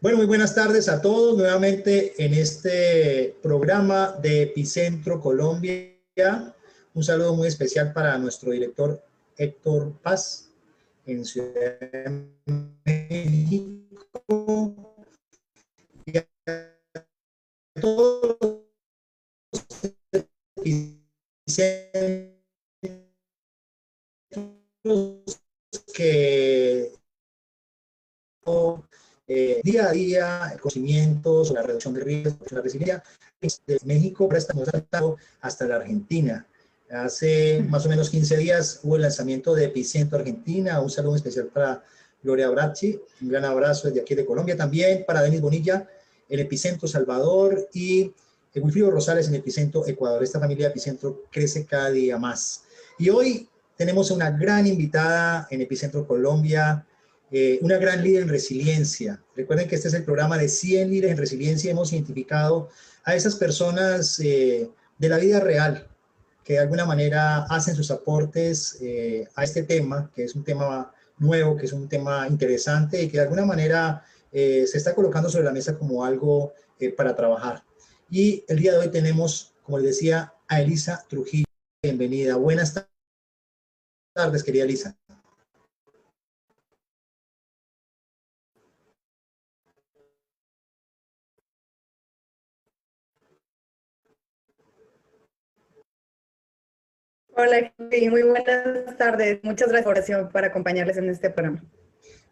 Bueno, muy buenas tardes a todos nuevamente en este programa de Epicentro Colombia. Un saludo muy especial para nuestro director Héctor Paz en Ciudad de México y a todos los que día a día, el conocimiento sobre la reducción de riesgos, la resiliencia, desde México estamos hasta la Argentina. Hace más o menos 15 días hubo el lanzamiento de Epicentro Argentina. Un saludo especial para Gloria Bracci, un gran abrazo desde aquí de Colombia también, para Denis Bonilla, el Epicentro Salvador, y Wilfrido Rosales en Epicentro Ecuador. Esta familia de Epicentro crece cada día más. Y hoy tenemos una gran invitada en Epicentro Colombia, una gran líder en resiliencia. Recuerden que este es el programa de 100 líderes en resiliencia. Hemos identificado a esas personas de la vida real que de alguna manera hacen sus aportes a este tema, que es un tema nuevo, que es un tema interesante y que de alguna manera se está colocando sobre la mesa como algo para trabajar. Y el día de hoy tenemos, como les decía, a Elisa Trujillo. Bienvenida. Buenas tardes, querida Elisa. Hola, muy buenas tardes. Muchas gracias por acompañarles en este programa.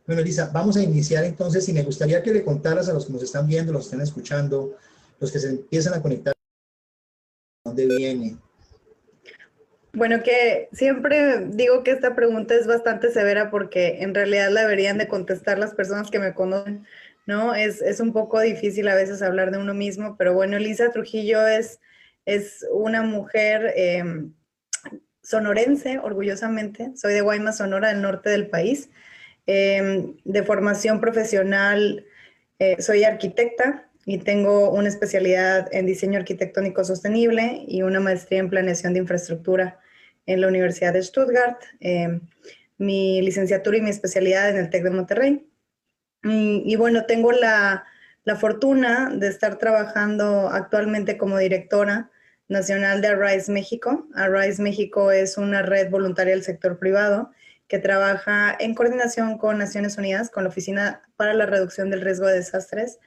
Bueno, Elisa, vamos a iniciar entonces y me gustaría que le contaras a los que nos están viendo, los que están escuchando, los que se empiezan a conectar, ¿de dónde viene? Bueno, que siempre digo que esta pregunta es bastante severa porque en realidad la deberían de contestar las personas que me conocen, ¿no? Es un poco difícil a veces hablar de uno mismo, pero bueno, Elisa Trujillo es una mujer sonorense, orgullosamente. Soy de Guaymas, Sonora, del norte del país. De formación profesional, soy arquitecta y tengo una especialidad en diseño arquitectónico sostenible y una maestría en planeación de infraestructura en la Universidad de Stuttgart, mi licenciatura y mi especialidad en el TEC de Monterrey. Y bueno, tengo la fortuna de estar trabajando actualmente como directora nacional de Arise México. Arise México es una red voluntaria del sector privado que trabaja en coordinación con Naciones Unidas, con la Oficina para la Reducción del Riesgo de Desastres.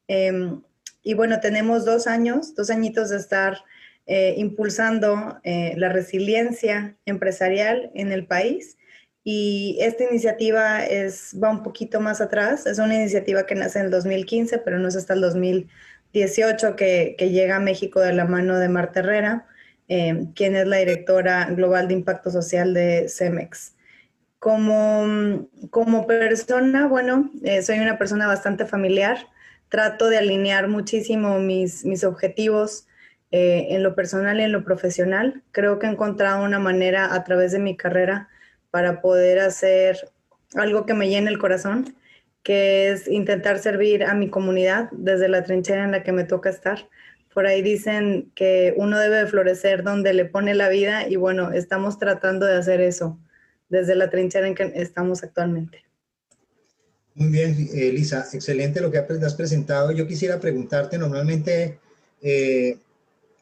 Y bueno, tenemos 2 añitos de estar impulsando la resiliencia empresarial en el país. Y esta iniciativa va un poquito más atrás. Es una iniciativa que nace en el 2015, pero no es hasta el 2018 que llega a México de la mano de Marta Herrera, quien es la directora global de impacto social de Cemex. Como persona, bueno, soy una persona bastante familiar. Trato de alinear muchísimo mis objetivos en lo personal y en lo profesional. Creo que he encontrado una manera a través de mi carrera para poder hacer algo que me llene el corazón, que es intentar servir a mi comunidad desde la trinchera en la que me toca estar. Por ahí dicen que uno debe de florecer donde le pone la vida y bueno, estamos tratando de hacer eso desde la trinchera en que estamos actualmente. Muy bien, Elisa, excelente lo que has presentado. Yo quisiera preguntarte, normalmente,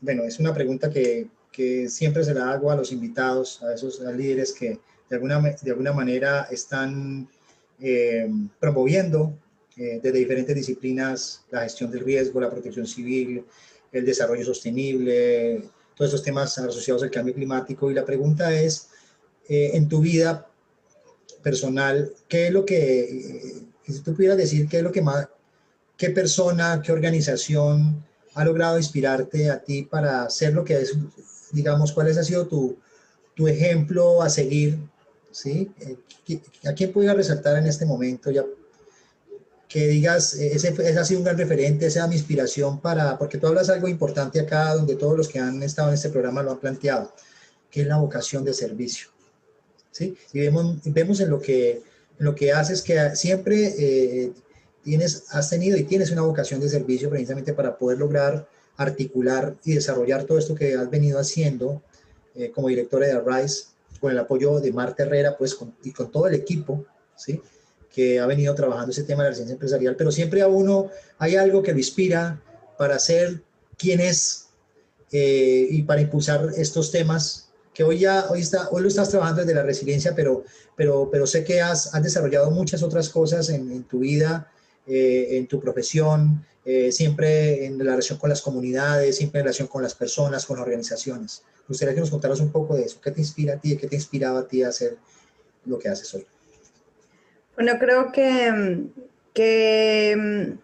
bueno, es una pregunta que siempre se la hago a los invitados, a esos líderes que de alguna manera están promoviendo desde diferentes disciplinas la gestión del riesgo, la protección civil, el desarrollo sostenible, todos esos temas asociados al cambio climático. Y la pregunta es, en tu vida personal, ¿qué es lo que, si tú pudieras decir, qué es lo que más, qué persona, qué organización ha logrado inspirarte a ti para hacer lo que es, digamos, cuál ha sido tu ejemplo a seguir, ¿sí? ¿A quién pudiera resaltar en este momento ya que digas, ese ha sido un gran referente, esa es mi inspiración para, porque tú hablas algo importante acá, donde todos los que han estado en este programa lo han planteado, que es la vocación de servicio, ¿sí? Y vemos en lo que haces que siempre has tenido y tienes una vocación de servicio precisamente para poder lograr articular y desarrollar todo esto que has venido haciendo como directora de Arise, con el apoyo de Marta Herrera, pues, y con todo el equipo, ¿sí? que ha venido trabajando ese tema de la resiliencia empresarial, pero siempre a uno hay algo que lo inspira para ser quien es y para impulsar estos temas que hoy lo estás trabajando desde la resiliencia, pero sé que has desarrollado muchas otras cosas en tu vida, en tu profesión, siempre en relación con las comunidades, siempre en relación con las personas, con organizaciones. Me gustaría que nos contaras un poco de eso. ¿Qué te inspira a ti? ¿Qué te inspiraba a ti a hacer lo que haces hoy? Bueno, creo que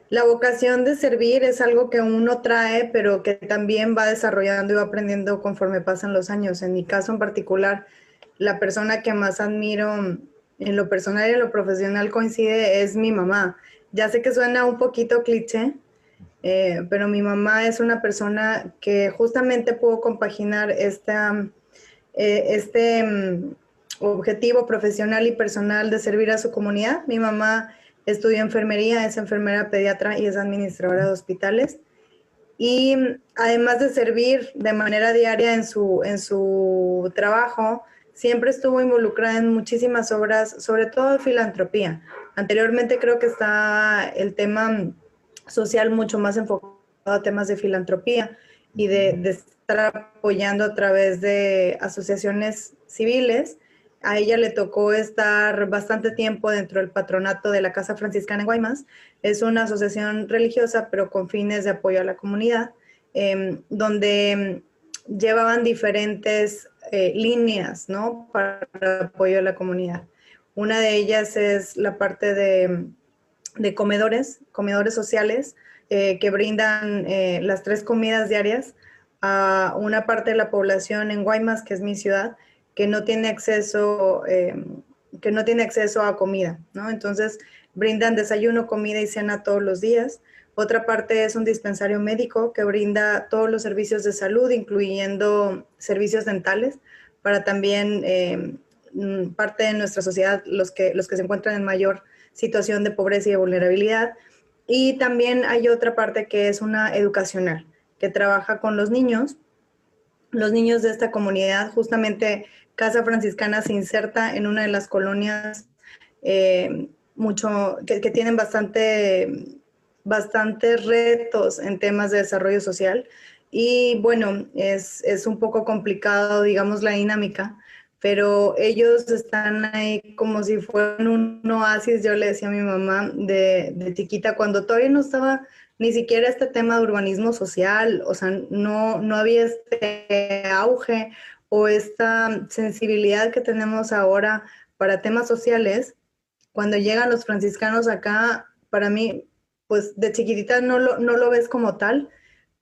la vocación de servir es algo que uno trae, pero que también va desarrollando y va aprendiendo conforme pasan los años. En mi caso en particular, la persona que más admiro en lo personal y en lo profesional coincide es mi mamá. Ya sé que suena un poquito cliché, pero mi mamá es una persona que justamente pudo compaginar este objetivo profesional y personal de servir a su comunidad. Mi mamá estudió enfermería, es enfermera pediatra y es administradora de hospitales. Y además de servir de manera diaria en su trabajo, siempre estuvo involucrada en muchísimas obras, sobre todo de filantropía. Anteriormente creo que está el tema social mucho más enfocado a temas de filantropía y de estar apoyando a través de asociaciones civiles. A ella le tocó estar bastante tiempo dentro del patronato de la Casa Franciscana en Guaymas. Es una asociación religiosa, pero con fines de apoyo a la comunidad, donde llevaban diferentes líneas, ¿no?, para apoyo a la comunidad. Una de ellas es la parte de comedores sociales, que brindan las 3 comidas diarias a una parte de la población en Guaymas, que es mi ciudad, que no tiene acceso a comida, ¿no? Entonces, brindan desayuno, comida y cena todos los días. Otra parte es un dispensario médico que brinda todos los servicios de salud, incluyendo servicios dentales, para también parte de nuestra sociedad, los que se encuentran en mayor situación de pobreza y de vulnerabilidad. Y también hay otra parte que es una educacional, que trabaja con los niños de esta comunidad. Justamente Casa Franciscana se inserta en una de las colonias que tienen bastantes retos en temas de desarrollo social. Y bueno, es un poco complicado, digamos, la dinámica, pero ellos están ahí como si fueran un oasis. Yo le decía a mi mamá de chiquita, cuando todavía no estaba ni siquiera este tema de urbanismo social, o sea, no había este auge o esta sensibilidad que tenemos ahora para temas sociales. Cuando llegan los franciscanos acá, para mí, pues de chiquitita no lo ves como tal,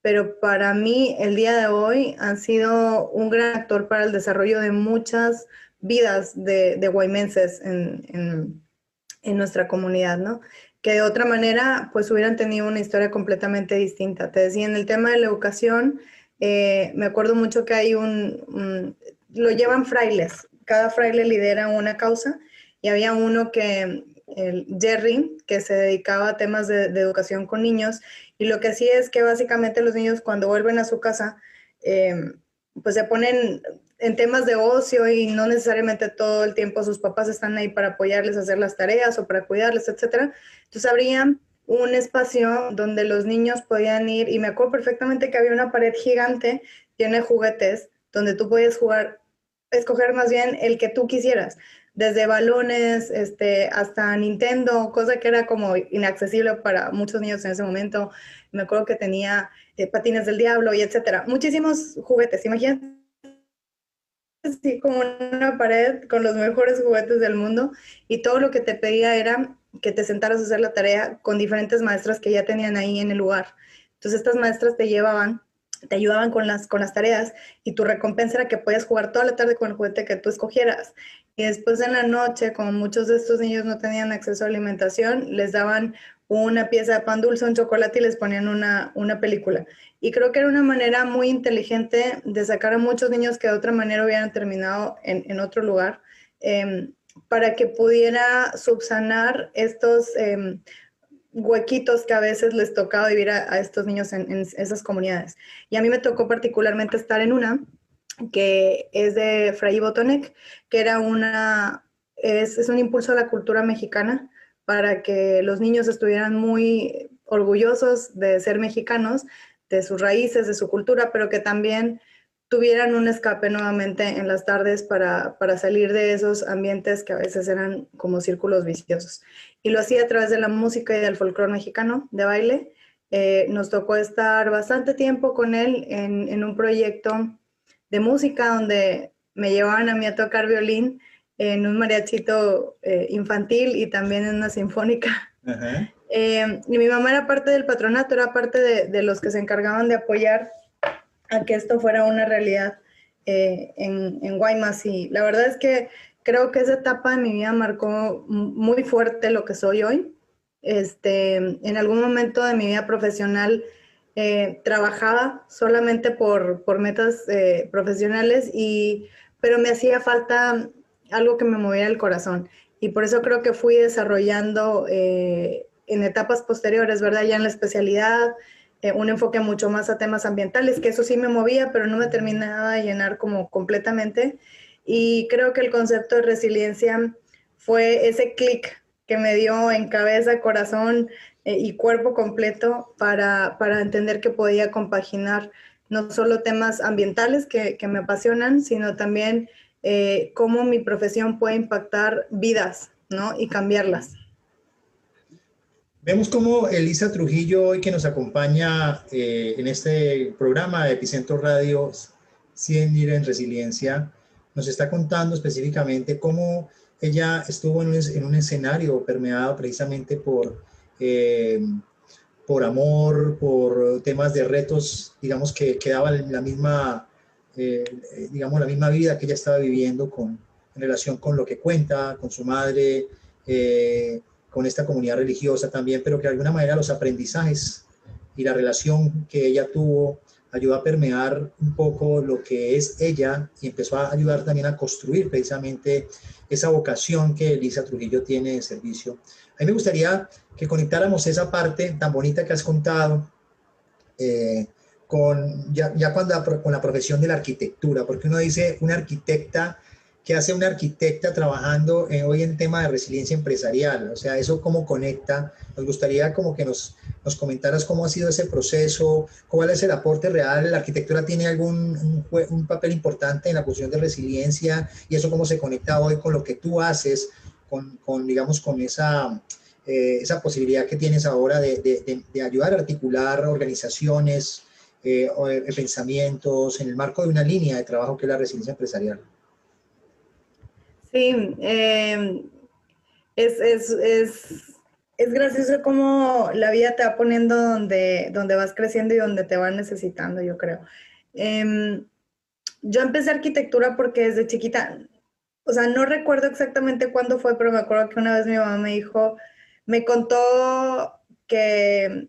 pero para mí el día de hoy han sido un gran actor para el desarrollo de muchas vidas de guaymenses en nuestra comunidad, ¿no? Que de otra manera, pues hubieran tenido una historia completamente distinta. Te decía, en el tema de la educación, me acuerdo mucho que hay lo llevan frailes, cada fraile lidera una causa, y había uno el Jerry, que se dedicaba a temas de educación con niños, y lo que hacía es que básicamente los niños cuando vuelven a su casa, pues se ponen en temas de ocio y no necesariamente todo el tiempo sus papás están ahí para apoyarles a hacer las tareas o para cuidarles, etcétera. Entonces abrían un espacio donde los niños podían ir, y me acuerdo perfectamente que había una pared gigante llena de juguetes donde tú podías escoger más bien el que tú quisieras, desde balones hasta Nintendo, cosa que era como inaccesible para muchos niños en ese momento. Me acuerdo que tenía patines del diablo y etcétera. Muchísimos juguetes, imagínate, así como una pared con los mejores juguetes del mundo, y todo lo que te pedía era que te sentaras a hacer la tarea con diferentes maestras que ya tenían ahí en el lugar. Entonces estas maestras te ayudaban con las tareas, y tu recompensa era que podías jugar toda la tarde con el juguete que tú escogieras. Y después en la noche, como muchos de estos niños no tenían acceso a alimentación, les daban una pieza de pan dulce, un chocolate, y les ponían una película. Y creo que era una manera muy inteligente de sacar a muchos niños que de otra manera hubieran terminado en otro lugar, para que pudiera subsanar estos huequitos que a veces les tocaba vivir a estos niños en esas comunidades. Y a mí me tocó particularmente estar en una que es de Fray Botonec, que era es un impulso a la cultura mexicana para que los niños estuvieran muy orgullosos de ser mexicanos, de sus raíces, de su cultura, pero que también tuvieran un escape nuevamente en las tardes para salir de esos ambientes que a veces eran como círculos viciosos. Y lo hacía a través de la música y del folclore mexicano, de baile. Nos tocó estar bastante tiempo con él en un proyecto de música donde me llevaban a mí a tocar violín en un mariachito infantil y también en una sinfónica. Ajá. Y mi mamá era parte del patronato, era parte de los que se encargaban de apoyar a que esto fuera una realidad en Guaymas. Y la verdad es que creo que esa etapa de mi vida marcó muy fuerte lo que soy hoy. En algún momento de mi vida profesional trabajaba solamente por metas profesionales, pero me hacía falta algo que me moviera el corazón. Y por eso creo que fui desarrollando en etapas posteriores, ¿verdad? Ya en la especialidad, un enfoque mucho más a temas ambientales, que eso sí me movía, pero no me terminaba de llenar como completamente. Y creo que el concepto de resiliencia fue ese clic que me dio en cabeza, corazón y cuerpo completo para entender que podía compaginar no solo temas ambientales que me apasionan, sino también cómo mi profesión puede impactar vidas, ¿no? Y cambiarlas. Vemos cómo Elisa Trujillo, hoy que nos acompaña en este programa de Epicentro Radio 100 ir en resiliencia, nos está contando específicamente cómo ella estuvo en un escenario permeado precisamente eh, por amor, por temas de retos, digamos, que daban la misma, digamos, la misma vida que ella estaba viviendo en relación con lo que cuenta, con su madre, con esta comunidad religiosa también, pero que de alguna manera los aprendizajes y la relación que ella tuvo ayudó a permear un poco lo que es ella y empezó a ayudar también a construir precisamente esa vocación que Elisa Trujillo tiene de servicio. A mí me gustaría que conectáramos esa parte tan bonita que has contado ya cuando con la profesión de la arquitectura, porque uno dice una arquitecta, ¿qué hace una arquitecta trabajando hoy en tema de resiliencia empresarial? O sea, eso cómo conecta. Nos gustaría como que nos comentaras cómo ha sido ese proceso, cuál es el aporte real. ¿La arquitectura tiene un papel importante en la cuestión de resiliencia? Y eso cómo se conecta hoy con lo que tú haces, digamos, con esa posibilidad que tienes ahora de ayudar a articular organizaciones, pensamientos en el marco de una línea de trabajo que es la resiliencia empresarial. Sí, es, es, es, es gracioso cómo la vida te va poniendo donde vas creciendo y donde te van necesitando, yo creo. Yo empecé arquitectura porque desde chiquita, o sea, no recuerdo exactamente cuándo fue, pero me acuerdo que una vez mi mamá me dijo, me contó que,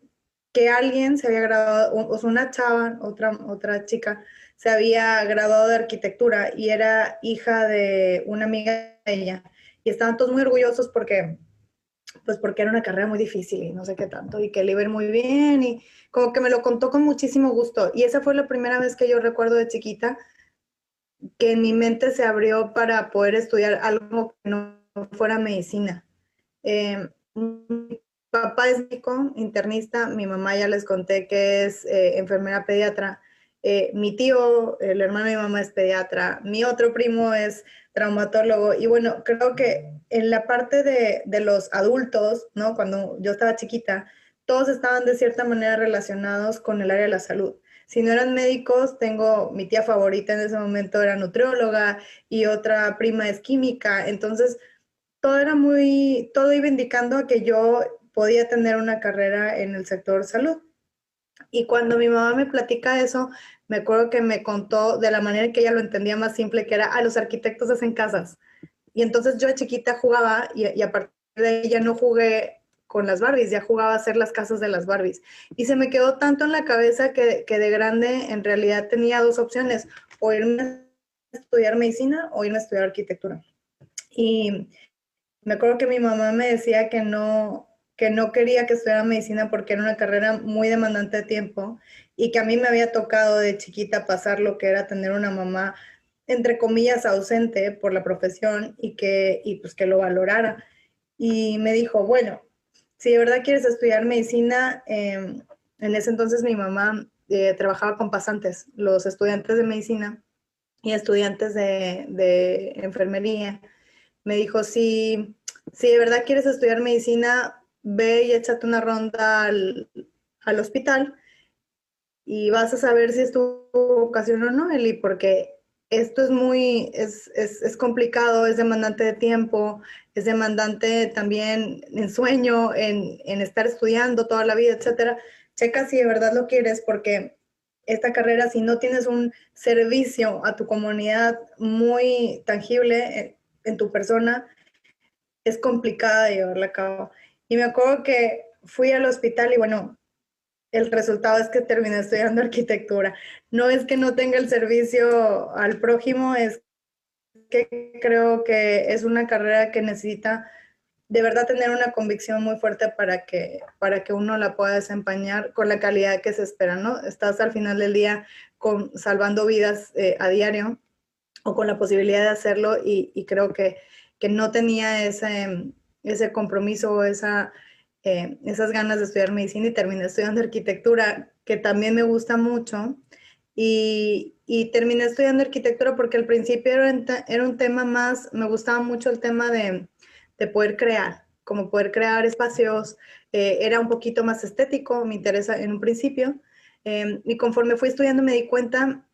que alguien se había graduado, o sea, una chava, otra chica, se había graduado de arquitectura y era hija de una amiga de ella. Y estaban todos muy orgullosos porque era una carrera muy difícil y no sé qué tanto, y que le iba a ir muy bien, y como que me lo contó con muchísimo gusto. Y esa fue la primera vez que yo recuerdo de chiquita que en mi mente se abrió para poder estudiar algo que no fuera medicina. Mi papá es médico, internista, mi mamá ya les conté que es enfermera pediatra, mi tío, el hermano de mi mamá es pediatra, mi otro primo es traumatólogo, y bueno, creo que en la parte de los adultos, ¿no? Cuando yo estaba chiquita, todos estaban de cierta manera relacionados con el área de la salud. Si no eran médicos, tengo mi tía favorita en ese momento era nutrióloga y otra prima es química, entonces todo iba indicando a que yo podía tener una carrera en el sector salud. Y cuando mi mamá me platica eso, me acuerdo que me contó de la manera que ella lo entendía más simple, que era, los arquitectos hacen casas. Y entonces yo de chiquita jugaba y a partir de ahí ya no jugué con las Barbies, ya jugaba a hacer las casas de las Barbies. Y se me quedó tanto en la cabeza que de grande en realidad tenía dos opciones, o irme a estudiar medicina o irme a estudiar arquitectura. Y me acuerdo que mi mamá me decía que no quería que estudiara medicina porque era una carrera muy demandante de tiempo y que a mí me había tocado de chiquita pasar lo que era tener una mamá entre comillas, ausente por la profesión y pues que lo valorara. Y me dijo, bueno, si de verdad quieres estudiar medicina, en ese entonces mi mamá trabajaba con pasantes, los estudiantes de medicina y estudiantes de enfermería. Me dijo, si de verdad quieres estudiar medicina, ve y échate una ronda al hospital y vas a saber si es tu vocación o no, Eli, porque esto es complicado, es demandante de tiempo, es demandante también en sueño, en estar estudiando toda la vida, etcétera. Checa si de verdad lo quieres, porque esta carrera, si no tienes un servicio a tu comunidad muy tangible en tu persona, es complicada de llevarla a cabo. Y me acuerdo que fui al hospital y bueno, el resultado es que terminé estudiando arquitectura. No es que no tenga el servicio al prójimo, es que creo que es una carrera que necesita de verdad tener una convicción muy fuerte para que uno la pueda desempeñar con la calidad que se espera, ¿no? Estás al final del día salvando vidas a diario o con la posibilidad de hacerlo y creo que no tenía ese compromiso o esas ganas de estudiar medicina y terminé estudiando arquitectura, que también me gusta mucho. Y terminé estudiando arquitectura porque al principio era un tema más, me gustaba mucho el tema de poder crear, como poder crear espacios, era un poquito más estético, me interesa en un principio, y conforme fui estudiando me di cuenta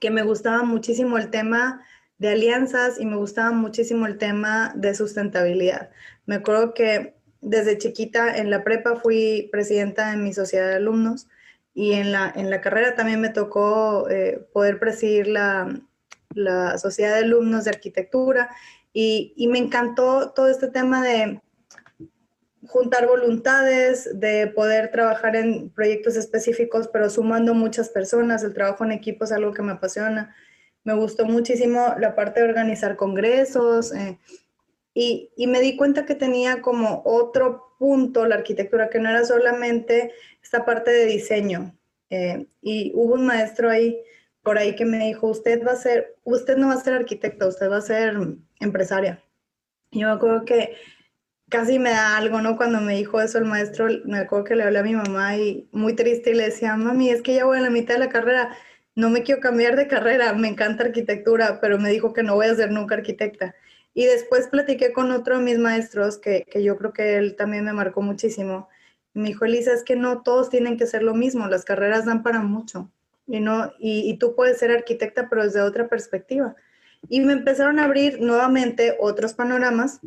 que me gustaba muchísimo el tema de alianzas y me gustaba muchísimo el tema de sustentabilidad. Me acuerdo que desde chiquita en la prepa fui presidenta de mi sociedad de alumnos y en la carrera también me tocó poder presidir la sociedad de alumnos de arquitectura y me encantó todo este tema de juntar voluntades, de poder trabajar en proyectos específicos, pero sumando muchas personas. El trabajo en equipo es algo que me apasiona. Me gustó muchísimo la parte de organizar congresos y me di cuenta que tenía como otro punto la arquitectura, que no era solamente esta parte de diseño. Y hubo un maestro ahí, por ahí que me dijo, usted no va a ser arquitecta, usted va a ser empresaria. Y yo me acuerdo que casi me da algo, ¿no? Cuando me dijo eso el maestro, me acuerdo que le hablé a mi mamá y muy triste y le decía, mami, es que ya voy a la mitad de la carrera, no me quiero cambiar de carrera, me encanta arquitectura, pero me dijo que no voy a ser nunca arquitecta. Y después platiqué con otro de mis maestros, que yo creo que él también me marcó muchísimo. Y me dijo, Elisa, es que no todos tienen que ser lo mismo, las carreras dan para mucho. Y tú puedes ser arquitecta, pero desde otra perspectiva. Y me empezaron a abrir nuevamente otros panoramas.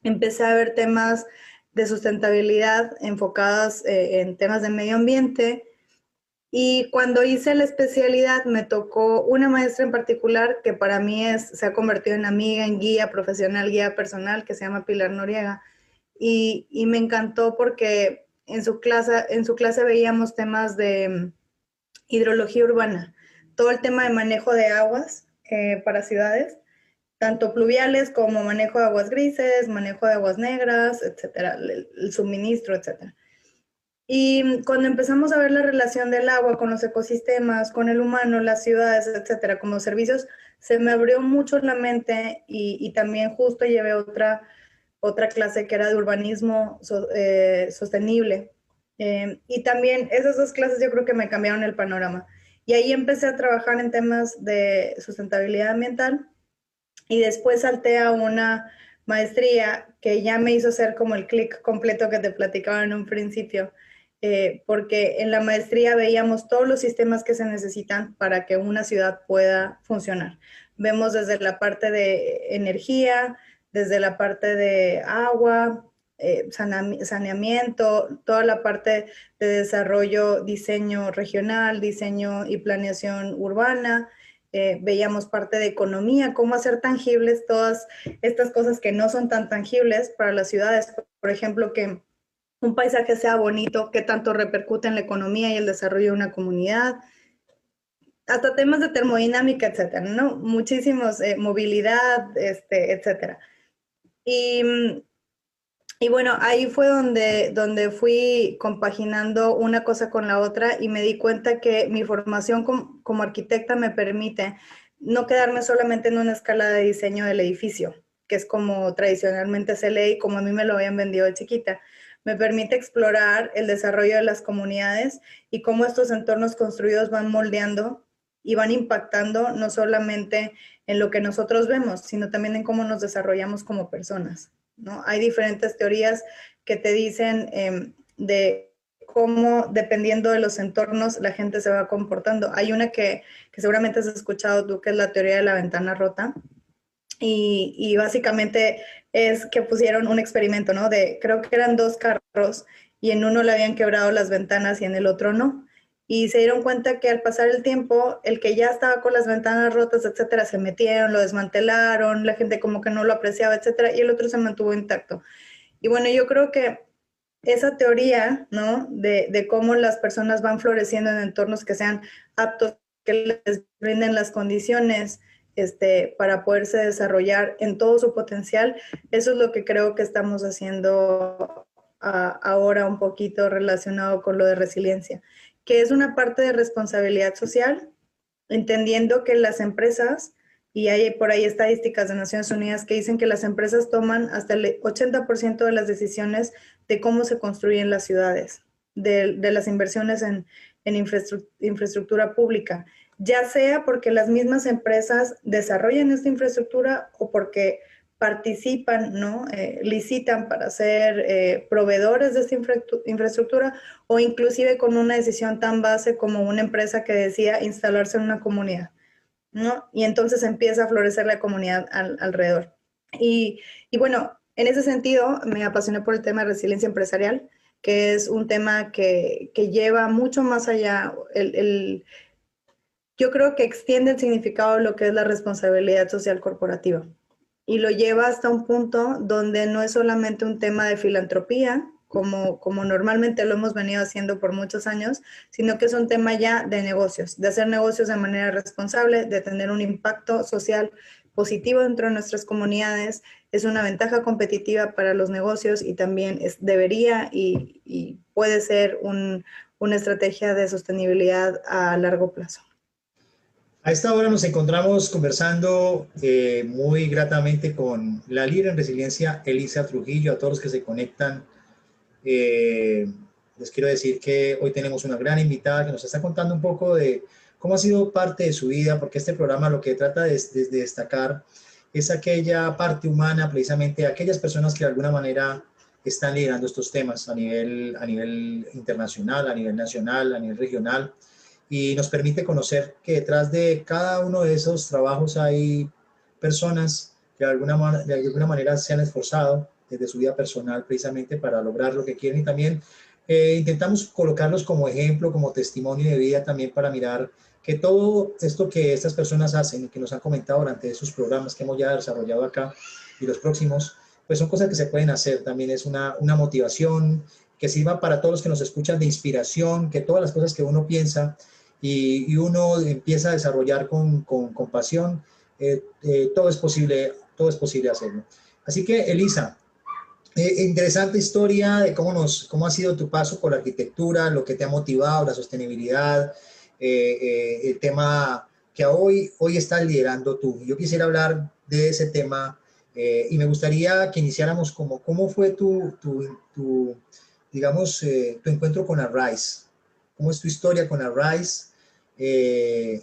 Empecé a ver temas de sustentabilidad enfocadas en temas de medio ambiente y cuando hice la especialidad me tocó una maestra en particular que para mí se ha convertido en amiga, en guía profesional, guía personal, que se llama Pilar Noriega y me encantó porque en su clase veíamos temas de hidrología urbana, todo el tema de manejo de aguas para ciudades tanto pluviales como manejo de aguas grises, manejo de aguas negras, etcétera, el suministro, etcétera. Y cuando empezamos a ver la relación del agua con los ecosistemas, con el humano, las ciudades, etcétera, como servicios, se me abrió mucho la mente y también justo llevé otra clase que era de urbanismo sostenible. Y también esas dos clases yo creo que me cambiaron el panorama. Y ahí empecé a trabajar en temas de sustentabilidad ambiental y después salté a una maestría que ya me hizo hacer como el clic completo que te platicaba en un principio, porque en la maestría veíamos todos los sistemas que se necesitan para que una ciudad pueda funcionar. Vemos desde la parte de energía, desde la parte de agua, saneamiento, toda la parte de desarrollo, diseño regional, diseño y planeación urbana, veíamos parte de economía, cómo hacer tangibles todas estas cosas que no son tan tangibles para las ciudades. Por ejemplo, que un paisaje sea bonito, qué tanto repercute en la economía y el desarrollo de una comunidad. Hasta temas de termodinámica, etcétera, ¿no? Muchísimos, movilidad, etcétera. Y bueno, ahí fue donde fui compaginando una cosa con la otra y me di cuenta que mi formación como arquitecta me permite no quedarme solamente en una escala de diseño del edificio, que es como tradicionalmente se lee y como a mí me lo habían vendido de chiquita. Me permite explorar el desarrollo de las comunidades y cómo estos entornos construidos van moldeando y van impactando no solamente en lo que nosotros vemos, sino también en cómo nos desarrollamos como personas, ¿no? Hay diferentes teorías que te dicen de cómo, dependiendo de los entornos, la gente se va comportando. Hay una que seguramente has escuchado tú, que es la teoría de la ventana rota. Y básicamente es que pusieron un experimento, ¿no? Creo que eran dos carros y en uno le habían quebrado las ventanas y en el otro no. Y se dieron cuenta que al pasar el tiempo, el que ya estaba con las ventanas rotas, etcétera, se metieron, lo desmantelaron, la gente como que no lo apreciaba, etcétera, y el otro se mantuvo intacto. Y bueno, yo creo que esa teoría, ¿no? De cómo las personas van floreciendo en entornos que sean aptos, que les brinden las condiciones para poderse desarrollar en todo su potencial, eso es lo que creo que estamos haciendo ahora un poquito relacionado con lo de resiliencia, que es una parte de responsabilidad social, entendiendo que las empresas, y hay por ahí estadísticas de Naciones Unidas que dicen que las empresas toman hasta el 80% de las decisiones de cómo se construyen las ciudades, de las inversiones en infraestructura pública, ya sea porque las mismas empresas desarrollan esta infraestructura o porque participan, ¿no? Licitan para ser proveedores de esta infraestructura o inclusive con una decisión tan base como una empresa que decía instalarse en una comunidad, ¿no? Y entonces empieza a florecer la comunidad alrededor. Y bueno, en ese sentido me apasioné por el tema de resiliencia empresarial, que es un tema que lleva mucho más allá, yo creo que extiende el significado de lo que es la responsabilidad social corporativa y lo lleva hasta un punto donde no es solamente un tema de filantropía, como normalmente lo hemos venido haciendo por muchos años, sino que es un tema ya de negocios, de hacer negocios de manera responsable, de tener un impacto social positivo dentro de nuestras comunidades, es una ventaja competitiva para los negocios y también debería y puede ser una estrategia de sostenibilidad a largo plazo. A esta hora nos encontramos conversando muy gratamente con la líder en resiliencia, Elisa Trujillo. A todos los que se conectan, les quiero decir que hoy tenemos una gran invitada que nos está contando un poco de cómo ha sido parte de su vida, porque este programa lo que trata de destacar es aquella parte humana, precisamente aquellas personas que de alguna manera están liderando estos temas a nivel internacional, a nivel nacional, a nivel regional, y nos permite conocer que detrás de cada uno de esos trabajos hay personas que de alguna manera se han esforzado desde su vida personal precisamente para lograr lo que quieren, y también intentamos colocarlos como ejemplo, como testimonio de vida también para mirar que todo esto que estas personas hacen y que nos han comentado durante sus programas que hemos ya desarrollado acá y los próximos, pues son cosas que se pueden hacer. También es una motivación que sirva para todos los que nos escuchan de inspiración, que todas las cosas que uno piensa y uno empieza a desarrollar con pasión, todo es posible hacerlo. Así que, Elisa, interesante historia de cómo ha sido tu paso por la arquitectura, lo que te ha motivado, la sostenibilidad, el tema que hoy estás liderando tú. Yo quisiera hablar de ese tema y me gustaría que iniciáramos cómo fue digamos, tu encuentro con Arise. ¿Cómo es tu historia con Arise? Y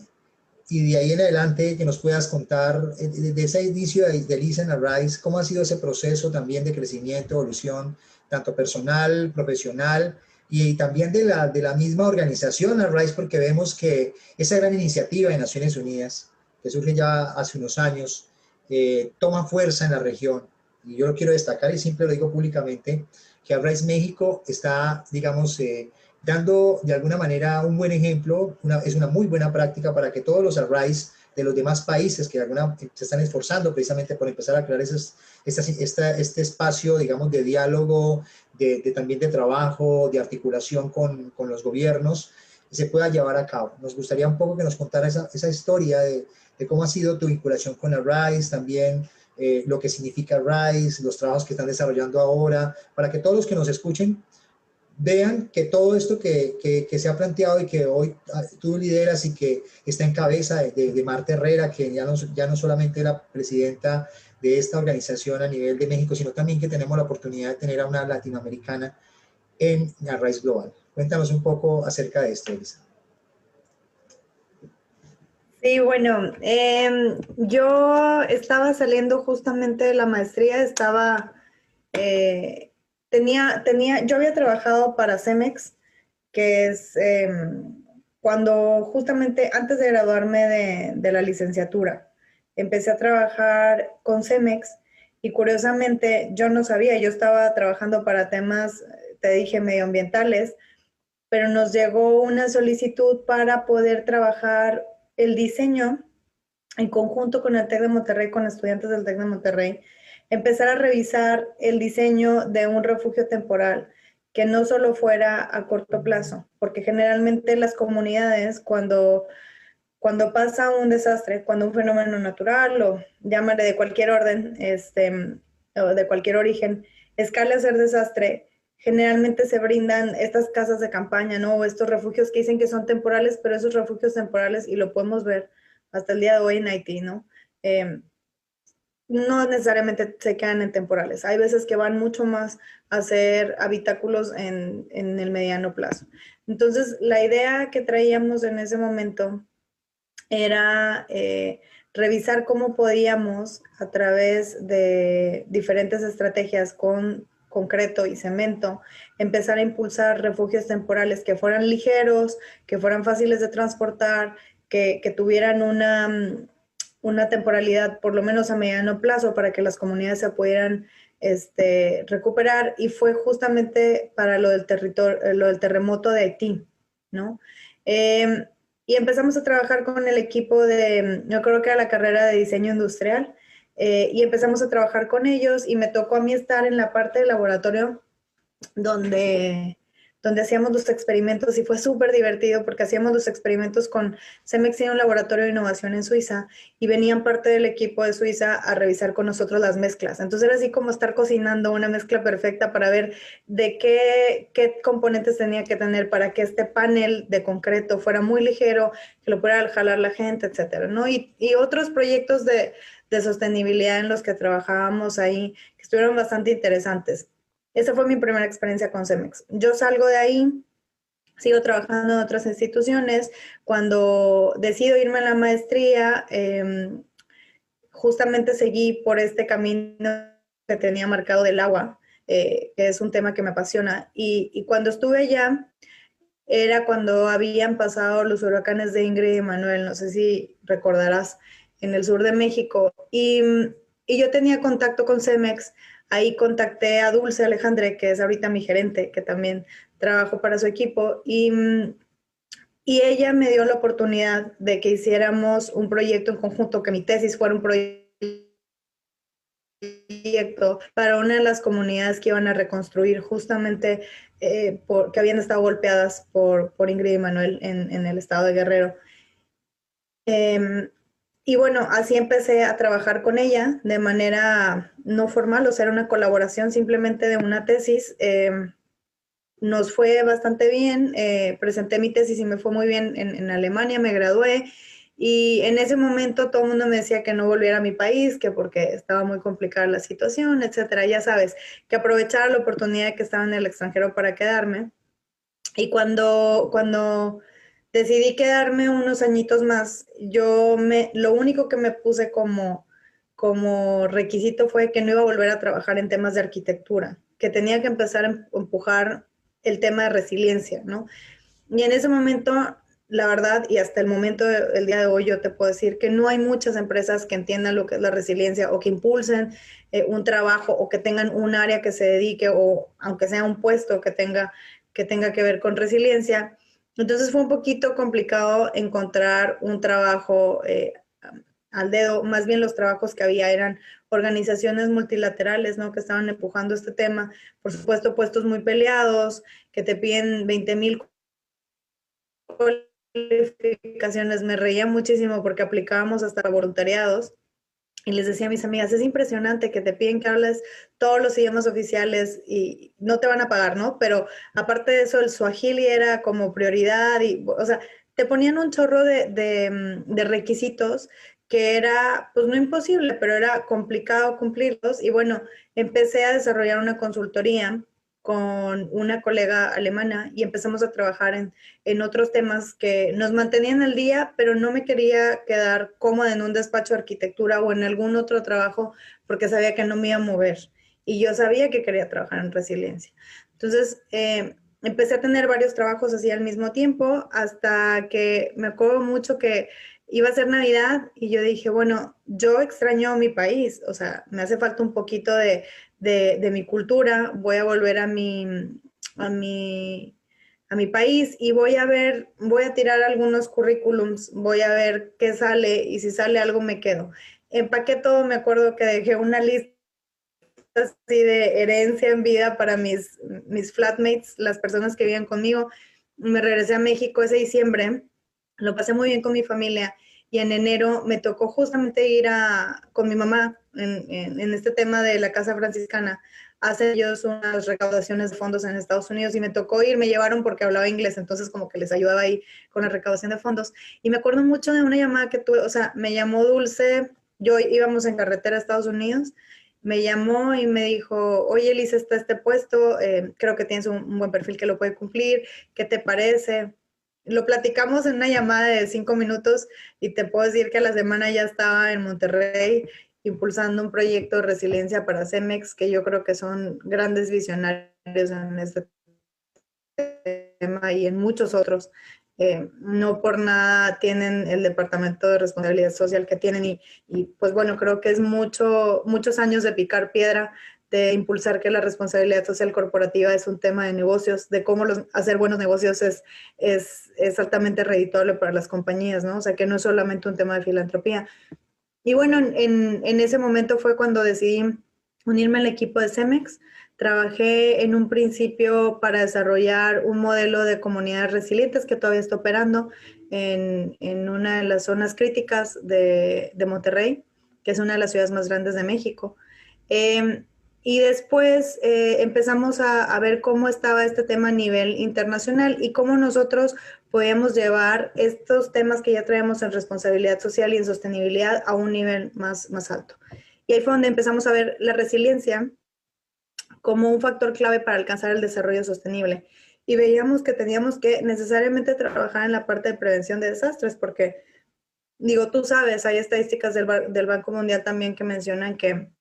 de ahí en adelante que nos puedas contar de ese inicio de Elisa en Arise, cómo ha sido ese proceso también de crecimiento, evolución, tanto personal, profesional y también de la misma organización Arise, porque vemos que esa gran iniciativa de Naciones Unidas, que surge ya hace unos años, toma fuerza en la región. Y yo lo quiero destacar y siempre lo digo públicamente, que Arise México está, digamos, dando de alguna manera un buen ejemplo, es una muy buena práctica para que todos los Arise de los demás países que se están esforzando precisamente por empezar a crear este espacio, digamos, de diálogo, también de trabajo, de articulación con los gobiernos, se pueda llevar a cabo. Nos gustaría un poco que nos contara esa historia de cómo ha sido tu vinculación con Arise, también lo que significa Arise, los trabajos que están desarrollando ahora, para que todos los que nos escuchen vean que todo esto que se ha planteado y que hoy tú lideras y que está en cabeza de Marta Herrera, que ya no solamente es la presidenta de esta organización a nivel de México, sino también que tenemos la oportunidad de tener a una latinoamericana en Arise Global. Cuéntanos un poco acerca de esto, Elisa. Sí, bueno, yo estaba saliendo justamente de la maestría, yo había trabajado para Cemex, que es cuando justamente antes de graduarme de la licenciatura, empecé a trabajar con Cemex y curiosamente yo no sabía, yo estaba trabajando para temas, te dije, medioambientales, pero nos llegó una solicitud para poder trabajar el diseño en conjunto con el TEC de Monterrey, con estudiantes del TEC de Monterrey, empezar a revisar el diseño de un refugio temporal que no solo fuera a corto plazo, porque generalmente las comunidades cuando pasa un desastre, cuando un fenómeno natural o llámale de cualquier orden, o de cualquier origen, escala a ser desastre, generalmente se brindan estas casas de campaña, ¿no? O estos refugios que dicen que son temporales, pero esos refugios temporales, y lo podemos ver hasta el día de hoy en Haití, ¿no? No necesariamente se quedan en temporales. Hay veces que van mucho más a hacer habitáculos en el mediano plazo. Entonces, la idea que traíamos en ese momento era revisar cómo podíamos, a través de diferentes estrategias con concreto y cemento, empezar a impulsar refugios temporales que fueran ligeros, que fueran fáciles de transportar, que tuvieran una temporalidad por lo menos a mediano plazo para que las comunidades se pudieran recuperar, y fue justamente para lo del terremoto de Haití, ¿no? Y empezamos a trabajar con el equipo yo creo que era la carrera de diseño industrial, y empezamos a trabajar con ellos y me tocó a mí estar en la parte del laboratorio donde, donde hacíamos los experimentos, y fue súper divertido porque hacíamos los experimentos con Cemex, tiene un laboratorio de innovación en Suiza, y venían parte del equipo de Suiza a revisar con nosotros las mezclas. Entonces era así como estar cocinando una mezcla perfecta para ver de qué componentes tenía que tener para que este panel de concreto fuera muy ligero, que lo pudiera jalar la gente, etcétera, ¿no? Y otros proyectos de sostenibilidad en los que trabajábamos ahí, que estuvieron bastante interesantes. Esa fue mi primera experiencia con Cemex. Yo salgo de ahí, sigo trabajando en otras instituciones. Cuando decido irme a la maestría, justamente seguí por este camino que tenía marcado del agua, que es un tema que me apasiona. Y cuando estuve allá, era cuando habían pasado los huracanes de Ingrid y Manuel, no sé si recordarás, en el sur de México. Y yo tenía contacto con Cemex, ahí contacté a Dulce Alejandre, que es ahorita mi gerente, que también trabajo para su equipo, y ella me dio la oportunidad de que hiciéramos un proyecto en conjunto, que mi tesis fuera un proyecto para una de las comunidades que iban a reconstruir justamente que habían estado golpeadas por Ingrid y Manuel en el estado de Guerrero. Y bueno, así empecé a trabajar con ella de manera no formal, o sea, era una colaboración simplemente de una tesis. Nos fue bastante bien, presenté mi tesis y me fue muy bien en Alemania, me gradué, y en ese momento todo el mundo me decía que no volviera a mi país, que porque estaba muy complicada la situación, etcétera. Ya sabes, que aprovechara la oportunidad de que estaba en el extranjero para quedarme. Y cuando decidí quedarme unos añitos más, lo único que me puse como requisito fue que no iba a volver a trabajar en temas de arquitectura, que tenía que empezar a empujar el tema de resiliencia, ¿no? Y en ese momento, la verdad, y hasta el momento del día de hoy, yo te puedo decir que no hay muchas empresas que entiendan lo que es la resiliencia, o que impulsen un trabajo, o que tengan un área que se dedique, o aunque sea un puesto que tenga que ver con resiliencia. Entonces fue un poquito complicado encontrar un trabajo al dedo. Más bien los trabajos que había eran organizaciones multilaterales, ¿no? Que estaban empujando este tema. Por supuesto, puestos muy peleados, que te piden 20,000 cualificaciones. Me reía muchísimo porque aplicábamos hasta voluntariados. Y les decía a mis amigas, es impresionante que te piden que hables todos los idiomas oficiales y no te van a pagar, ¿no? Pero aparte de eso, el Swahili era como prioridad y, o sea, te ponían un chorro de requisitos que era, pues no imposible, pero era complicado cumplirlos. Y bueno, empecé a desarrollar una consultoría con una colega alemana y empezamos a trabajar en otros temas que nos mantenían al día, pero no me quería quedar cómoda en un despacho de arquitectura o en algún otro trabajo porque sabía que no me iba a mover. Y yo sabía que quería trabajar en resiliencia. Entonces, empecé a tener varios trabajos así al mismo tiempo hasta que me acuerdo mucho que iba a ser Navidad y yo dije, bueno, yo extraño mi país, o sea, me hace falta un poquito de mi cultura, voy a volver a mi, a mi país y voy a ver, voy a tirar algunos currículums, voy a ver qué sale y si sale algo me quedo. Empaqué todo, me acuerdo que dejé una lista así de herencia en vida para mis flatmates, las personas que vivían conmigo. Me regresé a México ese diciembre, lo pasé muy bien con mi familia y en enero me tocó justamente ir con mi mamá en este tema de la Casa Franciscana. Hacen ellos unas recaudaciones de fondos en Estados Unidos y me tocó ir, me llevaron porque hablaba inglés, entonces como que les ayudaba ahí con la recaudación de fondos. Y me acuerdo mucho de una llamada que tuve, o sea, me llamó Dulce, yo íbamos en carretera a Estados Unidos, me llamó y me dijo, oye, Elisa, está este puesto, creo que tienes un buen perfil que lo puede cumplir, ¿qué te parece? Lo platicamos en una llamada de 5 minutos y te puedo decir que a la semana ya estaba en Monterrey impulsando un proyecto de resiliencia para Cemex, que yo creo que son grandes visionarios en este tema y en muchos otros. No por nada tienen el departamento de responsabilidad social que tienen y pues bueno, creo que es muchos años de picar piedra, de impulsar que la responsabilidad social corporativa es un tema de negocios, de cómo hacer buenos negocios es altamente redituable para las compañías, ¿no? O sea, que no es solamente un tema de filantropía. Y bueno, en ese momento fue cuando decidí unirme al equipo de Cemex. Trabajé en un principio para desarrollar un modelo de comunidades resilientes que todavía está operando en una de las zonas críticas de Monterrey, que es una de las ciudades más grandes de México. Eh, y después empezamos a ver cómo estaba este tema a nivel internacional y cómo nosotros podíamos llevar estos temas que ya traemos en responsabilidad social y en sostenibilidad a un nivel más alto. Y ahí fue donde empezamos a ver la resiliencia como un factor clave para alcanzar el desarrollo sostenible. Y veíamos que teníamos que necesariamente trabajar en la parte de prevención de desastres, porque, digo, tú sabes, hay estadísticas del Banco Mundial también que mencionan que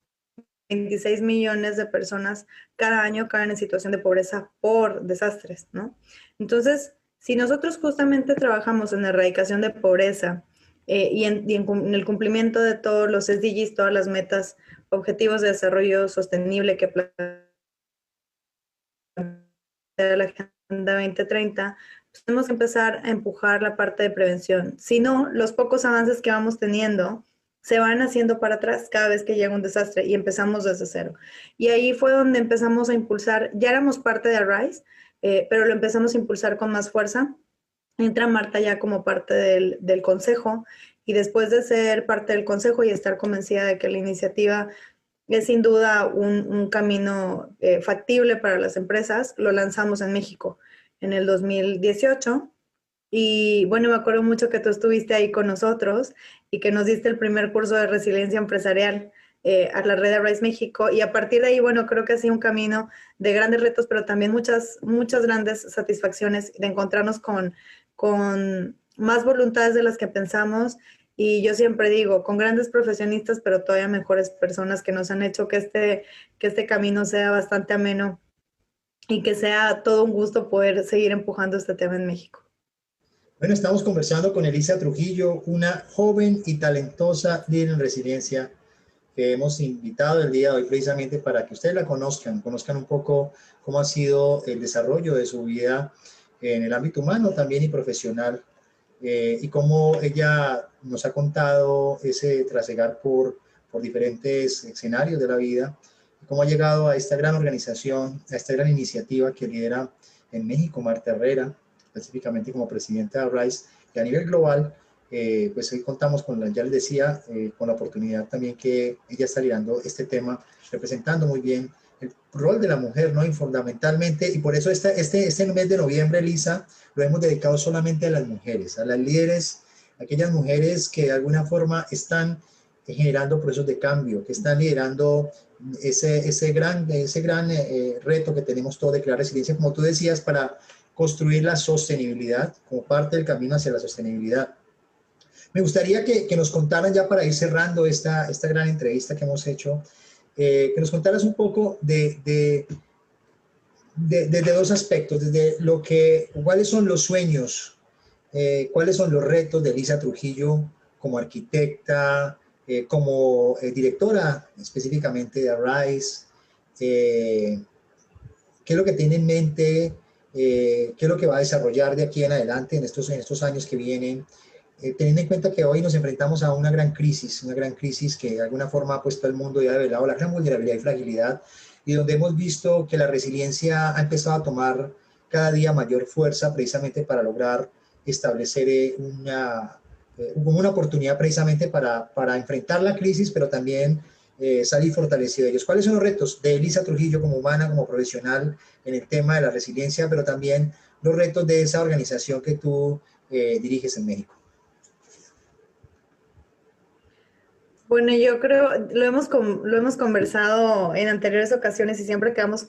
26 millones de personas cada año caen en situación de pobreza por desastres, ¿no? Entonces, si nosotros justamente trabajamos en la erradicación de pobreza en el cumplimiento de todos los SDGs, todas las metas, objetivos de desarrollo sostenible que plantea la Agenda 2030, pues tenemos que empezar a empujar la parte de prevención. Si no, los pocos avances que vamos teniendo se van haciendo para atrás cada vez que llega un desastre y empezamos desde cero. Y ahí fue donde empezamos a impulsar, ya éramos parte de Arise, pero lo empezamos a impulsar con más fuerza. Entra Marta ya como parte del consejo y después de ser parte del consejo y estar convencida de que la iniciativa es sin duda un camino factible para las empresas, lo lanzamos en México en el 2018. Y bueno, me acuerdo mucho que tú estuviste ahí con nosotros y que nos diste el primer curso de resiliencia empresarial a la red de Rise México. Y a partir de ahí, bueno, creo que ha sido un camino de grandes retos, pero también muchas grandes satisfacciones de encontrarnos con más voluntades de las que pensamos. Y yo siempre digo, con grandes profesionistas, pero todavía mejores personas que nos han hecho que este camino sea bastante ameno y que sea todo un gusto poder seguir empujando este tema en México. Bueno, estamos conversando con Elisa Trujillo, una joven y talentosa líder en resiliencia que hemos invitado el día de hoy precisamente para que ustedes la conozcan un poco cómo ha sido el desarrollo de su vida en el ámbito humano también y profesional, y cómo ella nos ha contado ese trasegar por diferentes escenarios de la vida, y cómo ha llegado a esta gran organización, a esta gran iniciativa que lidera en México Marta Herrera, específicamente como presidenta de Rise, y a nivel global, pues hoy contamos con, ya les decía, con la oportunidad también que ella está liderando este tema, representando muy bien el rol de la mujer, ¿no? Y fundamentalmente, y por eso este mes de noviembre, Lisa, lo hemos dedicado solamente a las mujeres, a las líderes, aquellas mujeres que de alguna forma están generando procesos de cambio, que están liderando ese gran reto que tenemos todos de crear resiliencia, como tú decías, para construir la sostenibilidad como parte del camino hacia la sostenibilidad. Me gustaría que nos contaran ya para ir cerrando esta gran entrevista que hemos hecho, que nos contaras un poco desde dos aspectos, desde cuáles son los sueños, cuáles son los retos de Lisa Trujillo como arquitecta, como directora específicamente de Arise, qué es lo que tiene en mente, qué es lo que va a desarrollar de aquí en adelante en estos años que vienen, teniendo en cuenta que hoy nos enfrentamos a una gran crisis que de alguna forma ha puesto al mundo y ha develado la gran vulnerabilidad y fragilidad, y donde hemos visto que la resiliencia ha empezado a tomar cada día mayor fuerza precisamente para lograr establecer como una oportunidad precisamente para enfrentar la crisis, pero también salir fortalecido de ellos. ¿Cuáles son los retos de Lisa Trujillo como humana, como profesional en el tema de la resiliencia, pero también los retos de esa organización que tú diriges en México? Bueno, yo creo, lo hemos conversado en anteriores ocasiones y siempre que damos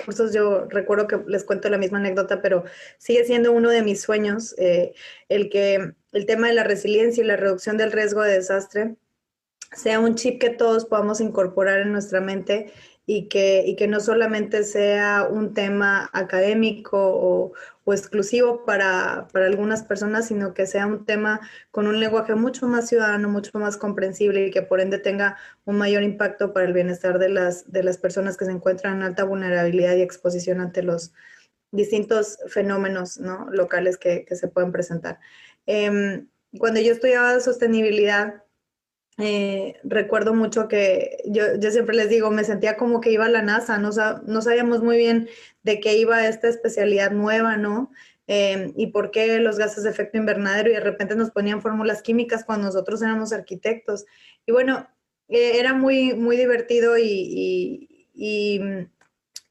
cursos, yo recuerdo que les cuento la misma anécdota, pero sigue siendo uno de mis sueños, el tema de la resiliencia y la reducción del riesgo de desastre sea un chip que todos podamos incorporar en nuestra mente y que no solamente sea un tema académico o exclusivo para algunas personas, sino que sea un tema con un lenguaje mucho más ciudadano, mucho más comprensible y que por ende tenga un mayor impacto para el bienestar de las personas que se encuentran en alta vulnerabilidad y exposición ante los distintos fenómenos, ¿no?, locales que se pueden presentar. Cuando yo estudiaba sostenibilidad, recuerdo mucho que yo siempre les digo, me sentía como que iba a la NASA, no sabíamos muy bien de qué iba esta especialidad nueva, ¿no? Y por qué los gases de efecto invernadero, y de repente nos ponían fórmulas químicas cuando nosotros éramos arquitectos. Y bueno, era muy, muy divertido y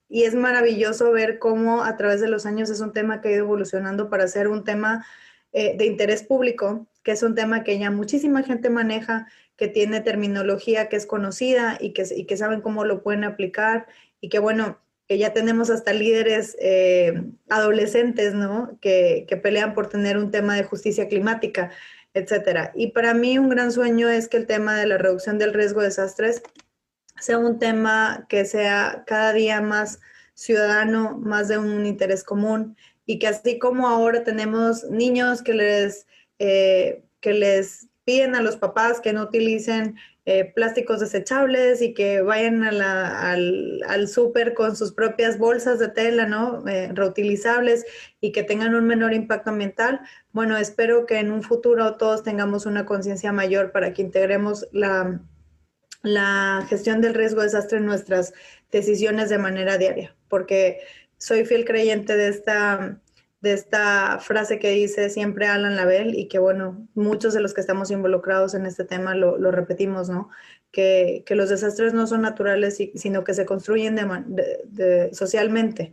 es maravilloso ver cómo a través de los años es un tema que ha ido evolucionando para ser un tema de interés público, que es un tema que ya muchísima gente maneja, que tiene terminología que es conocida y que saben cómo lo pueden aplicar, y que bueno, que ya tenemos hasta líderes adolescentes, ¿no?, que pelean por tener un tema de justicia climática, etcétera. Y para mí un gran sueño es que el tema de la reducción del riesgo de desastres sea un tema que sea cada día más ciudadano, más de un interés común, y que así como ahora tenemos niños que les piden a los papás que no utilicen plásticos desechables y que vayan al súper con sus propias bolsas de tela, ¿no?, reutilizables, y que tengan un menor impacto ambiental. Bueno, espero que en un futuro todos tengamos una conciencia mayor para que integremos la gestión del riesgo de desastre en nuestras decisiones de manera diaria, porque soy fiel creyente de esta frase que dice siempre Alan Lavelle, y que bueno, muchos de los que estamos involucrados en este tema lo repetimos, ¿no? Que los desastres no son naturales, sino que se construyen socialmente.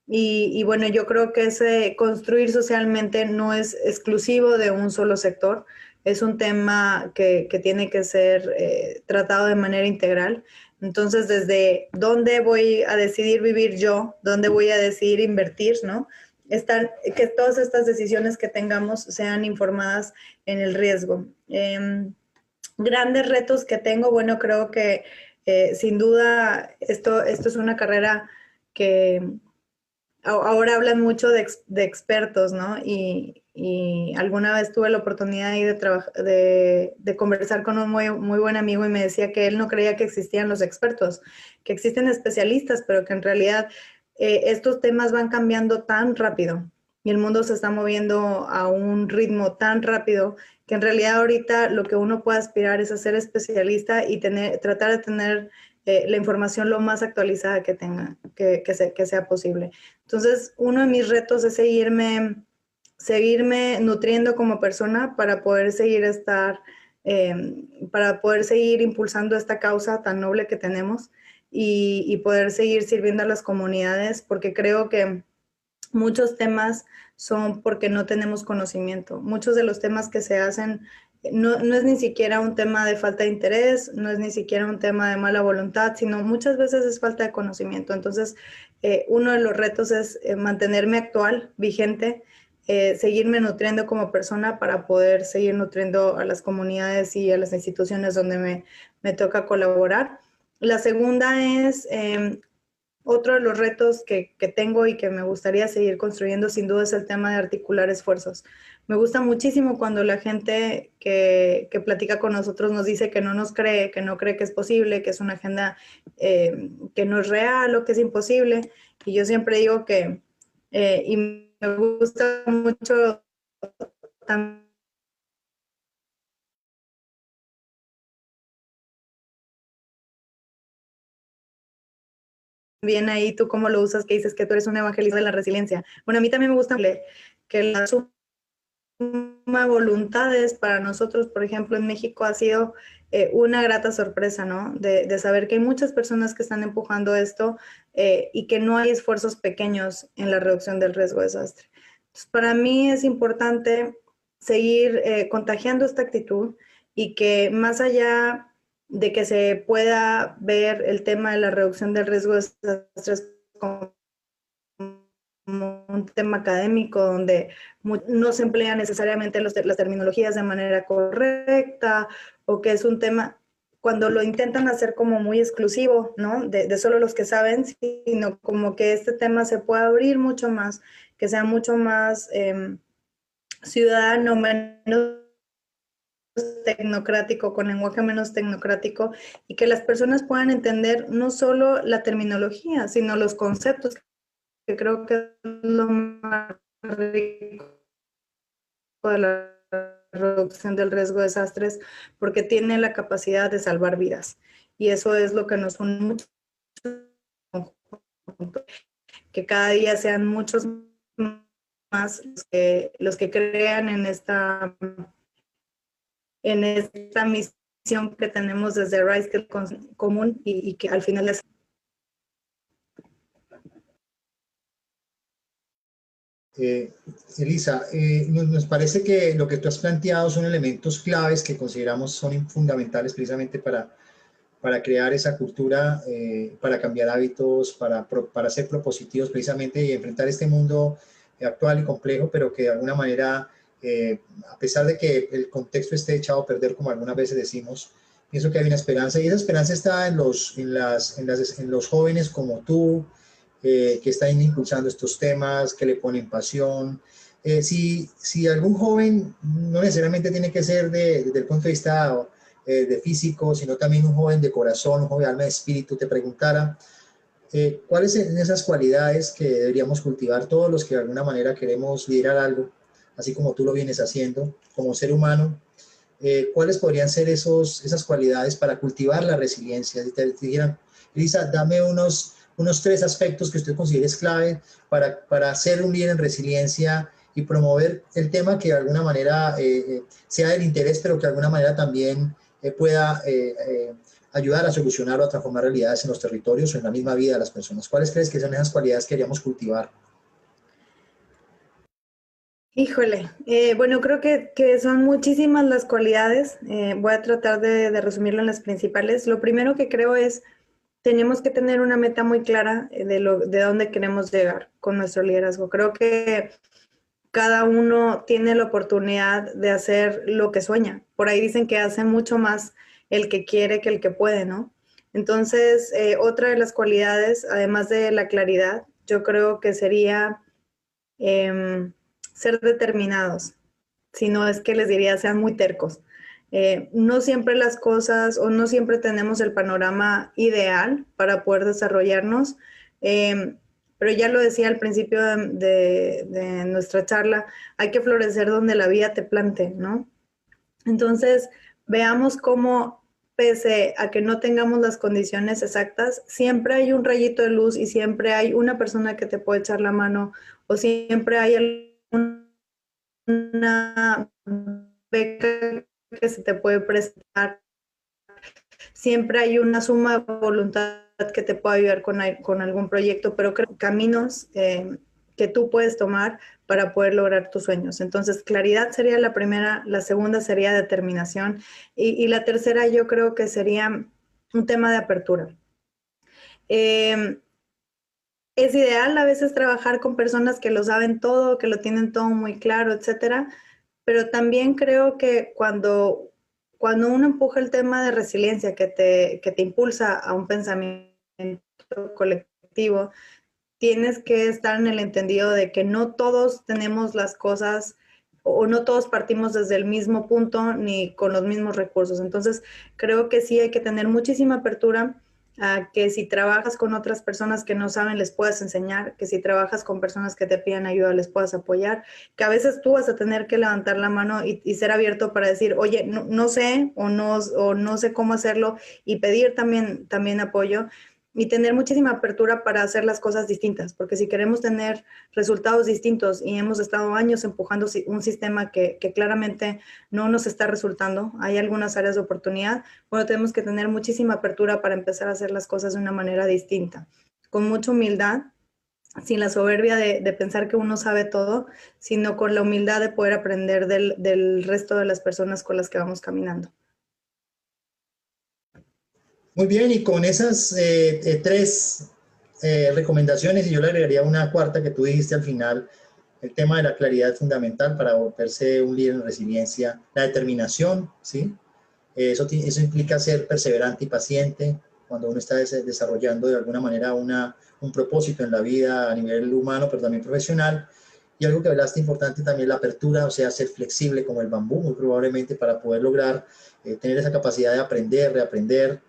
Y bueno, yo creo que ese construir socialmente no es exclusivo de un solo sector, es un tema que tiene que ser tratado de manera integral. Entonces, desde dónde voy a decidir vivir yo, dónde voy a decidir invertir, ¿no? Que todas estas decisiones que tengamos sean informadas en el riesgo. Grandes retos que tengo, bueno, creo que sin duda esto es una carrera que ahora hablan mucho de expertos, ¿no? Y alguna vez tuve la oportunidad de conversar con un muy, muy buen amigo, y me decía que él no creía que existían los expertos, que existen especialistas, pero que en realidad estos temas van cambiando tan rápido y el mundo se está moviendo a un ritmo tan rápido que en realidad ahorita lo que uno puede aspirar es a ser especialista y tratar de tener la información lo más actualizada que sea posible. Entonces, uno de mis retos es seguirme seguirme nutriendo como persona para poder seguir para poder seguir impulsando esta causa tan noble que tenemos y poder seguir sirviendo a las comunidades, porque creo que muchos temas son porque no tenemos conocimiento. Muchos de los temas que se hacen no es ni siquiera un tema de falta de interés, no es ni siquiera un tema de mala voluntad, sino muchas veces es falta de conocimiento. Entonces, uno de los retos es mantenerme actual, vigente, seguirme nutriendo como persona para poder seguir nutriendo a las comunidades y a las instituciones donde me toca colaborar. La segunda es otro de los retos que tengo y que me gustaría seguir construyendo sin duda es el tema de articular esfuerzos. Me gusta muchísimo cuando la gente que platica con nosotros nos dice que no nos cree, que no cree que es posible, que es una agenda que no es real o que es imposible. Y yo siempre digo que, y me gusta mucho también ahí tú cómo lo usas, que dices que tú eres un evangelista de la resiliencia. Bueno, a mí también me gusta que la suma voluntades para nosotros, por ejemplo, en México ha sido una grata sorpresa, ¿no? De saber que hay muchas personas que están empujando esto y que no hay esfuerzos pequeños en la reducción del riesgo de desastre. Entonces, para mí es importante seguir contagiando esta actitud y que más allá de que se pueda ver el tema de la reducción del riesgo de desastres como un tema académico donde no se emplean necesariamente las terminologías de manera correcta o que es un tema cuando lo intentan hacer como muy exclusivo, ¿no? De solo los que saben, sino como que este tema se pueda abrir mucho más, que sea mucho más ciudadano, menos tecnocrático, con lenguaje menos tecnocrático y que las personas puedan entender no solo la terminología, sino los conceptos, que creo que es lo más rico de la reducción del riesgo de desastres, porque tiene la capacidad de salvar vidas. Y eso es lo que nos une mucho, que cada día sean muchos más los que crean en esta misión que tenemos desde Rise común y que al final es. Elisa, nos parece que lo que tú has planteado son elementos claves que consideramos son fundamentales precisamente para crear esa cultura, para cambiar hábitos, para ser propositivos precisamente y enfrentar este mundo actual y complejo, pero que de alguna manera, a pesar de que el contexto esté echado a perder, como algunas veces decimos, pienso que hay una esperanza y esa esperanza está en los jóvenes como tú, que están impulsando estos temas, que le ponen pasión. Si algún joven, no necesariamente tiene que ser desde el punto de vista de físico, sino también un joven de corazón, un joven de alma de espíritu, te preguntara, ¿cuáles son esas cualidades que deberíamos cultivar todos los que de alguna manera queremos liderar algo, así como tú lo vienes haciendo como ser humano? ¿Cuáles podrían ser esas cualidades para cultivar la resiliencia? Si te dijeran, Elisa, dame unos 3 aspectos que usted considere clave para ser un líder en resiliencia y promover el tema que de alguna manera sea del interés, pero que de alguna manera también pueda ayudar a solucionar o a transformar realidades en los territorios o en la misma vida de las personas. ¿Cuáles crees que son esas cualidades que queríamos cultivar? Híjole, bueno, creo que son muchísimas las cualidades. Voy a tratar de resumirlo en las principales. Lo primero que creo es, tenemos que tener una meta muy clara de dónde queremos llegar con nuestro liderazgo. Creo que cada uno tiene la oportunidad de hacer lo que sueña. Por ahí dicen que hace mucho más el que quiere que el que puede, ¿no? Entonces, otra de las cualidades, además de la claridad, yo creo que sería ser determinados. Si no es que les diría, sean muy tercos. No siempre las cosas o no siempre tenemos el panorama ideal para poder desarrollarnos, pero ya lo decía al principio de nuestra charla, hay que florecer donde la vida te plante, ¿no? Entonces, veamos cómo, pese a que no tengamos las condiciones exactas, siempre hay un rayito de luz y siempre hay una persona que te puede echar la mano o siempre hay algún una beca que se te puede prestar. Siempre hay una suma de voluntad que te puede ayudar con algún proyecto, pero creo que caminos que tú puedes tomar para poder lograr tus sueños. Entonces, claridad sería la primera, la segunda sería determinación y la tercera yo creo que sería un tema de apertura. Es ideal a veces trabajar con personas que lo saben todo, que lo tienen todo muy claro, etcétera, pero también creo que cuando uno empuja el tema de resiliencia que te impulsa a un pensamiento colectivo, tienes que estar en el entendido de que no todos tenemos las cosas o no todos partimos desde el mismo punto ni con los mismos recursos. Entonces, creo que sí hay que tener muchísima apertura a que si trabajas con otras personas que no saben, les puedas enseñar, que si trabajas con personas que te pidan ayuda, les puedas apoyar, que a veces tú vas a tener que levantar la mano y ser abierto para decir, oye, no sé o no sé cómo hacerlo y pedir también apoyo y tener muchísima apertura para hacer las cosas distintas, porque si queremos tener resultados distintos y hemos estado años empujando un sistema que claramente no nos está resultando, hay algunas áreas de oportunidad, bueno, tenemos que tener muchísima apertura para empezar a hacer las cosas de una manera distinta, con mucha humildad, sin la soberbia de pensar que uno sabe todo, sino con la humildad de poder aprender del resto de las personas con las que vamos caminando. Muy bien, y con esas tres recomendaciones, y yo le agregaría una cuarta que tú dijiste al final, el tema de la claridad es fundamental para volverse un líder en resiliencia, la determinación, ¿sí? Eso implica ser perseverante y paciente cuando uno está desarrollando de alguna manera un propósito en la vida a nivel humano, pero también profesional. Y algo que hablaste importante también, la apertura, o sea, ser flexible como el bambú, muy probablemente para poder lograr tener esa capacidad de aprender, reaprender.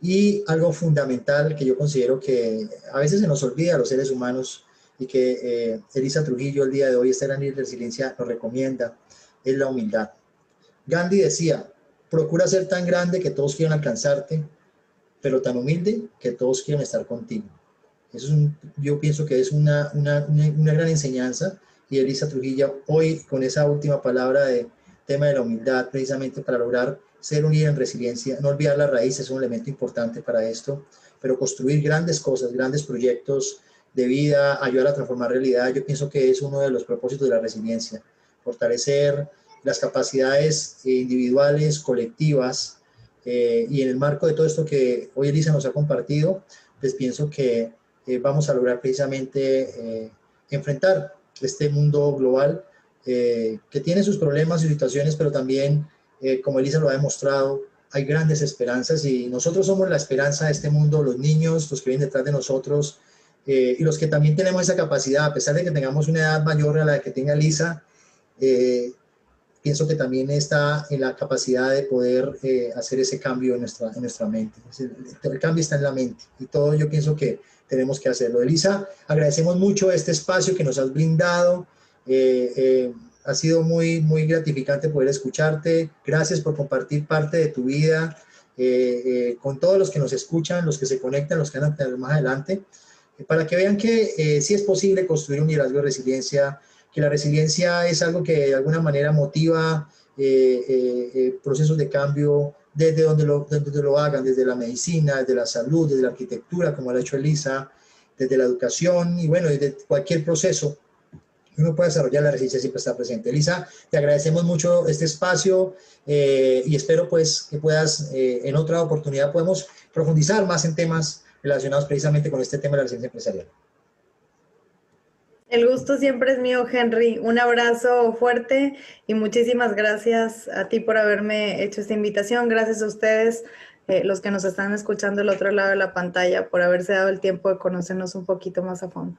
Y algo fundamental que yo considero que a veces se nos olvida a los seres humanos y que Elisa Trujillo el día de hoy, esta gran líder de resiliencia, nos recomienda, es la humildad. Gandhi decía, procura ser tan grande que todos quieran alcanzarte, pero tan humilde que todos quieran estar contigo. Eso yo pienso que es una gran enseñanza, y Elisa Trujillo hoy con esa última palabra de tema de la humildad, precisamente para lograr ser un líder en resiliencia, no olvidar las raíces es un elemento importante para esto, pero construir grandes cosas, grandes proyectos de vida, ayudar a transformar realidad, yo pienso que es uno de los propósitos de la resiliencia, fortalecer las capacidades individuales, colectivas, y en el marco de todo esto que hoy Elisa nos ha compartido, pues pienso que vamos a lograr precisamente enfrentar este mundo global que tiene sus problemas y situaciones, pero también, como Elisa lo ha demostrado, hay grandes esperanzas y nosotros somos la esperanza de este mundo, los niños, los que vienen detrás de nosotros, y los que también tenemos esa capacidad, a pesar de que tengamos una edad mayor a la que tenga Elisa, pienso que también está en la capacidad de poder hacer ese cambio en nuestra mente. El cambio está en la mente y todo yo pienso que tenemos que hacerlo. Elisa, agradecemos mucho este espacio que nos has brindado. Ha sido muy gratificante poder escucharte. Gracias por compartir parte de tu vida con todos los que nos escuchan, los que se conectan, los que van a tener más adelante, para que vean que sí es posible construir un liderazgo de resiliencia, que la resiliencia es algo que de alguna manera motiva procesos de cambio desde donde lo hagan, desde la medicina, desde la salud, desde la arquitectura, como lo ha hecho Elisa, desde la educación y bueno, desde cualquier proceso uno puede desarrollar, la resiliencia siempre está presente. Elisa, te agradecemos mucho este espacio y espero pues que puedas, en otra oportunidad podemos profundizar más en temas relacionados precisamente con este tema de la resiliencia empresarial. El gusto siempre es mío, Henry. Un abrazo fuerte y muchísimas gracias a ti por haberme hecho esta invitación. Gracias a ustedes, los que nos están escuchando al otro lado de la pantalla, por haberse dado el tiempo de conocernos un poquito más a fondo.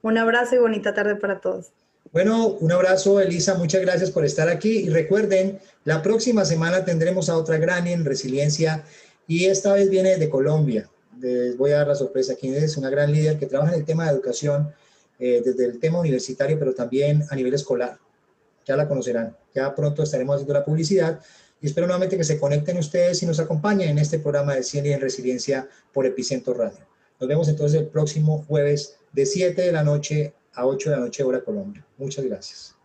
Un abrazo y bonita tarde para todos. Bueno, un abrazo, Elisa. Muchas gracias por estar aquí. Y recuerden, la próxima semana tendremos a otra gran en resiliencia y esta vez viene de Colombia. Les voy a dar la sorpresa. Quien es una gran líder que trabaja en el tema de educación, desde el tema universitario, pero también a nivel escolar. Ya la conocerán. Ya pronto estaremos haciendo la publicidad y espero nuevamente que se conecten ustedes y nos acompañen en este programa de Ciencia en Resiliencia por Epicentro Radio. Nos vemos entonces el próximo jueves de 7 de la noche a 8 de la noche, hora Colombia. Muchas gracias.